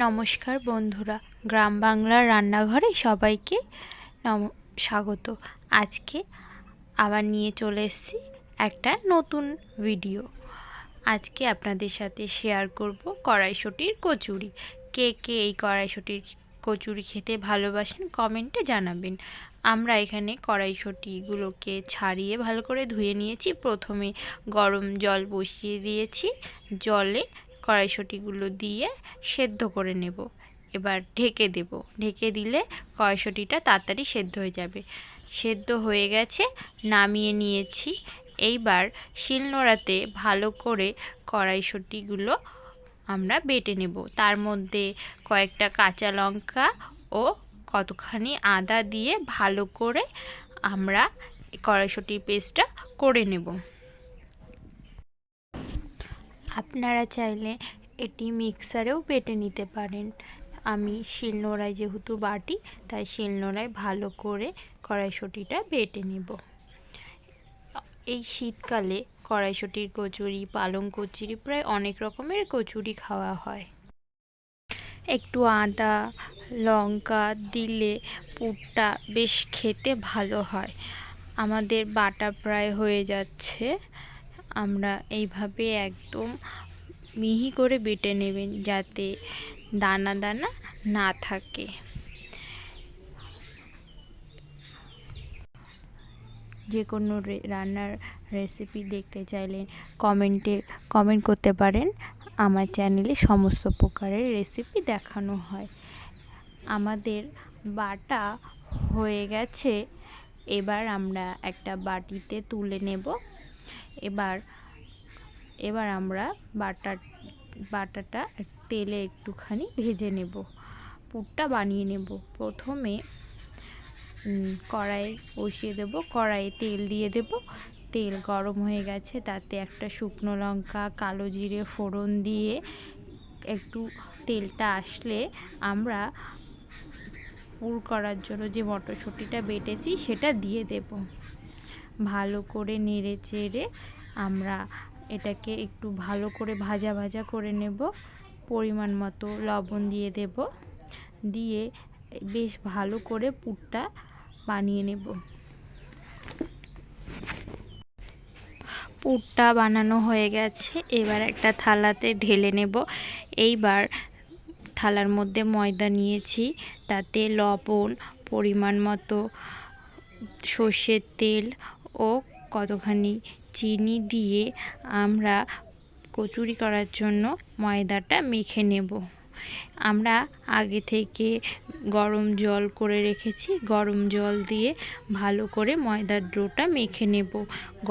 নমস্কার বন্ধুরা, গ্রাম বাংলার রান্নাঘরে সবাইকে স্বাগত। আজকে আবার নিয়ে চলে এসেছি একটা নতুন ভিডিও। আজকে আপনাদের সাথে শেয়ার করব কড়াইশুঁটির কচুরি। কে কে এই কড়াইশুঁটির কচুরি খেতে ভালোবাসেন কমেন্টে জানাবেন। আমরা এখানে কড়াইশুঁটিগুলোকে ছাড়িয়ে ভালো করে ধুয়ে নিয়েছি। প্রথমে গরম জল বসিয়ে দিয়েছি, জলে কড়াইশুঁটিগুলো দিয়ে সেদ্ধ করে নেব। এবার ঢেকে দেব, ঢেকে দিলে কড়াইশুঁটিটা তাড়াতাড়ি সেদ্ধ হয়ে যাবে। সেদ্ধ হয়ে গেছে, নামিয়ে নিয়েছি। এইবার শিলনোড়াতে ভালো করে কড়াইশুঁটিগুলো আমরা বেটে নেব। তার মধ্যে কয়েকটা কাঁচা লঙ্কা ও কতখানি আদা দিয়ে ভালো করে আমরা কড়াইশুঁটির পেস্টটা করে নেব। আপনারা চাইলে এটি মিক্সারেও বেটে নিতে পারেন। আমি শিলনোড়ায় যেহেতু বাটি, তাই শিলনোড়ায় ভালো করে কড়াইশুঁটিটা বেটে নেব। এই শীতকালে কড়াইশুঁটির কচুরি, পালং কচুরি, প্রায় অনেক রকমের কচুরি খাওয়া হয়। একটু আদা লঙ্কা দিলে পুরটা বেশ খেতে ভালো হয়। আমাদের বাটা প্রায় হয়ে যাচ্ছে। আমরা এইভাবে একদম মিহি করে বেটে নেবেন, যাতে দানা দানা না থাকে। যে কোনো রান্নার রেসিপি দেখতে চাইলে কমেন্ট করতে পারেন। আমার চ্যানেলে সমস্ত প্রকারের রেসিপি দেখানো হয়। আমাদের বাটা হয়ে গেছে, এবার আমরা একটা বাটিতে তুলে নেব। এবার আমরা বাটাটা তেলে একটুখানি ভেজে নেব, পুরটা বানিয়ে নেব। প্রথমে কড়াই বসিয়ে দেব, কড়াইয়ে তেল দিয়ে দেব। তেল গরম হয়ে গেছে, তাতে একটা শুকনো লঙ্কা, কালো জিরে ফোড়ন দিয়ে একটু তেলটা আসলে আমরা পুর করার জন্য যে মটরশুঁটিটা বেটেছি সেটা দিয়ে দেব। ভালো করে নেড়ে চেড়ে আমরা এটাকে একটু ভালো করে ভাজা ভাজা করে নেব। পরিমাণ মতো লবণ দিয়ে দেব, দিয়ে বেশ ভালো করে পুরটা বানিয়ে নেব। পুরটা বানানো হয়ে গেছে, এবার একটা থালাতে ঢেলে নেব। এইবার থালার মধ্যে ময়দা নিয়েছি, তাতে লবণ, পরিমাণ মতো সর্ষের তেল ও কতখানি চিনি দিয়ে আমরা কচুরি করার জন্য ময়দাটা মেখে নেব। আমরা আগে থেকে গরম জল করে রেখেছি, গরম জল দিয়ে ভালো করে ময়দার ডোটা মেখে নেব।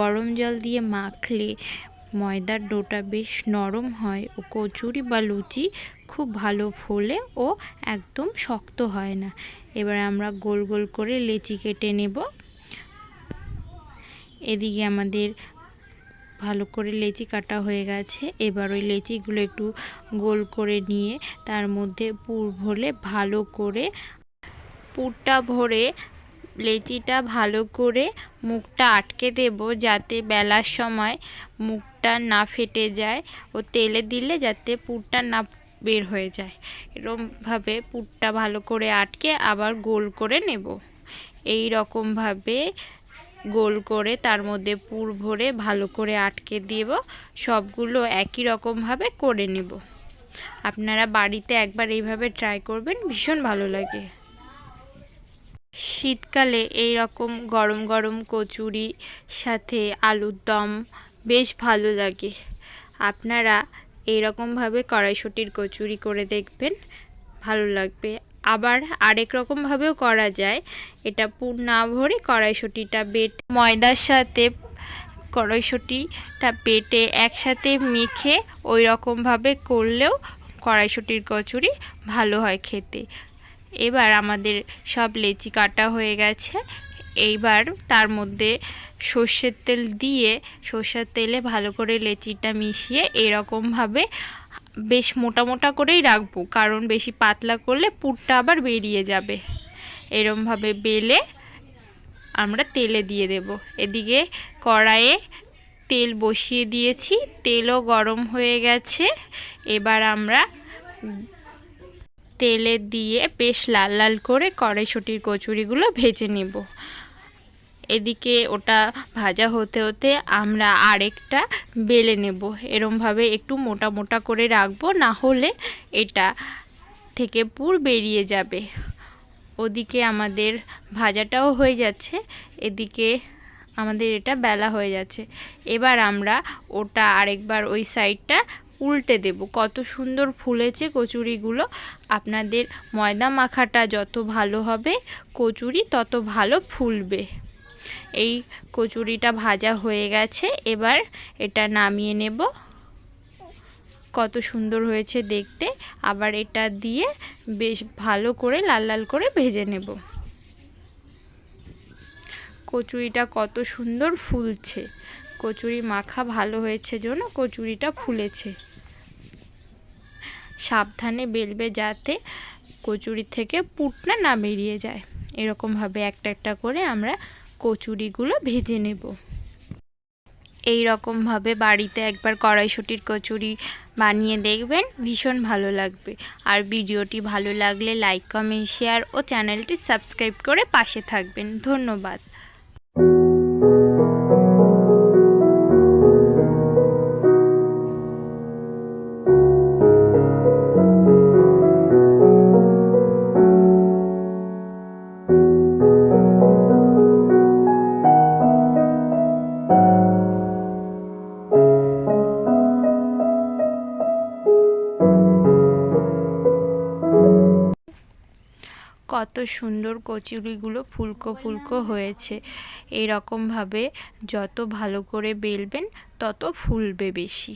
গরম জল দিয়ে মাখলে ময়দার ডোটা বেশ নরম হয় ও কচুরি বা লুচি খুব ভালো ফোলে ও একদম শক্ত হয় না। এবার আমরা গোল গোল করে লেচি কেটে নেব। এদিকে আমাদের ভালো করে লেচি কাটা হয়ে গেছে। এবার ওই লেচিগুলো একটু গোল করে নিয়ে তার মধ্যে পুর ভরে ভালো করে পুরটা ভরে লেচিটা ভালো করে মুখটা আটকে দেব, যাতে বেলার সময় মুখটা না ফেটে যায় ও তেলে দিলে যাতে পুরটা না বের হয়ে যায়। এরকমভাবে পুরটা ভালো করে আটকে আবার গোল করে নেব। এই রকমভাবে গোল করে তার মধ্যে পুর ভরে ভালো করে আটকে দেব। সবগুলো একই রকমভাবে করে নেব। আপনারা বাড়িতে একবার এইভাবে ট্রাই করবেন, ভীষণ ভালো লাগে। শীতকালে এই রকম গরম গরম কচুরি সাথে আলুর দম বেশ ভালো লাগে। আপনারা এই রকমভাবে কড়াইশুঁটির কচুরি করে দেখবেন, ভালো লাগবে। আবার আরেক রকমভাবেও করা যায়। এটা পুর না ভরে কড়াইশুঁটিটা ময়দার সাথে কড়াইশুঁটিটা বেটে একসাথে মেখে ওই রকমভাবে করলেও কড়াইশুঁটির কচুরি ভালো হয় খেতে। এবার আমাদের সব লেচি কাটা হয়ে গেছে। এইবার তার মধ্যে সর্ষের তেল দিয়ে সর্ষের তেলে ভালো করে লেচিটা মিশিয়ে এরকমভাবে বেশ মোটা মোটা করেই রাখবো, কারণ বেশি পাতলা করলে পুরটা আবার বেরিয়ে যাবে। এরকমভাবে বেলে আমরা তেলে দিয়ে দেব। এদিকে কড়াইয়ে তেল বসিয়ে দিয়েছি, তেলও গরম হয়ে গেছে। এবার আমরা তেলে দিয়ে বেশ লাল লাল করে কড়াইশুঁটির কচুরিগুলো ভেজে নেব। এদিকে ওটা ভাজা হতে হতে আমরা আরেকটা বেলে নেব। এরমভাবে একটু মোটা মোটা করে রাখবো, না হলে এটা থেকে পুর বেরিয়ে যাবে। ওদিকে আমাদের ভাজাটাও হয়ে যাচ্ছে, এদিকে আমাদের এটা বেলা হয়ে যাচ্ছে। এবার আমরা ওটা আরেকবার ওই সাইডটা উল্টে দেব। কত সুন্দর ফুলেছে কচুরিগুলো। আপনাদের ময়দা মাখাটা যত ভালো হবে কচুরি তত ভালো ফুলবে। এই কচুরিটা ভাজা হয়ে গেছে, এবার এটা নামিয়ে নেব। কত সুন্দর হয়েছে দেখতে। আবার এটা দিয়ে বেশ ভালো করে লাল লাল করে ভেজে নেব। কচুরিটা কত সুন্দর ফুলছে, কচুরি মাখা ভালো হয়েছে জন্য কচুরিটা ফুলেছে। সাবধানে বেলবে যাতে কচুরি থেকে পুরটা না বেরিয়ে যায়। এরকমভাবে একটা একটা করে আমরা কচুরিগুলো ভেজে নেব। এই রকমভাবে বাড়িতে একবার কড়াইশুঁটির কচুরি বানিয়ে দেখবেন, ভীষণ ভালো লাগবে। আর ভিডিওটি ভালো লাগলে লাইক, কমেন্ট, শেয়ার ও চ্যানেলটি সাবস্ক্রাইব করে পাশে থাকবেন। ধন্যবাদ। কত সুন্দর কচুরিগুলো ফুলকো ফুলকো হয়েছে। এই রকমভাবে যত ভালো করে বেলবেন তত ফুলবে বেশি।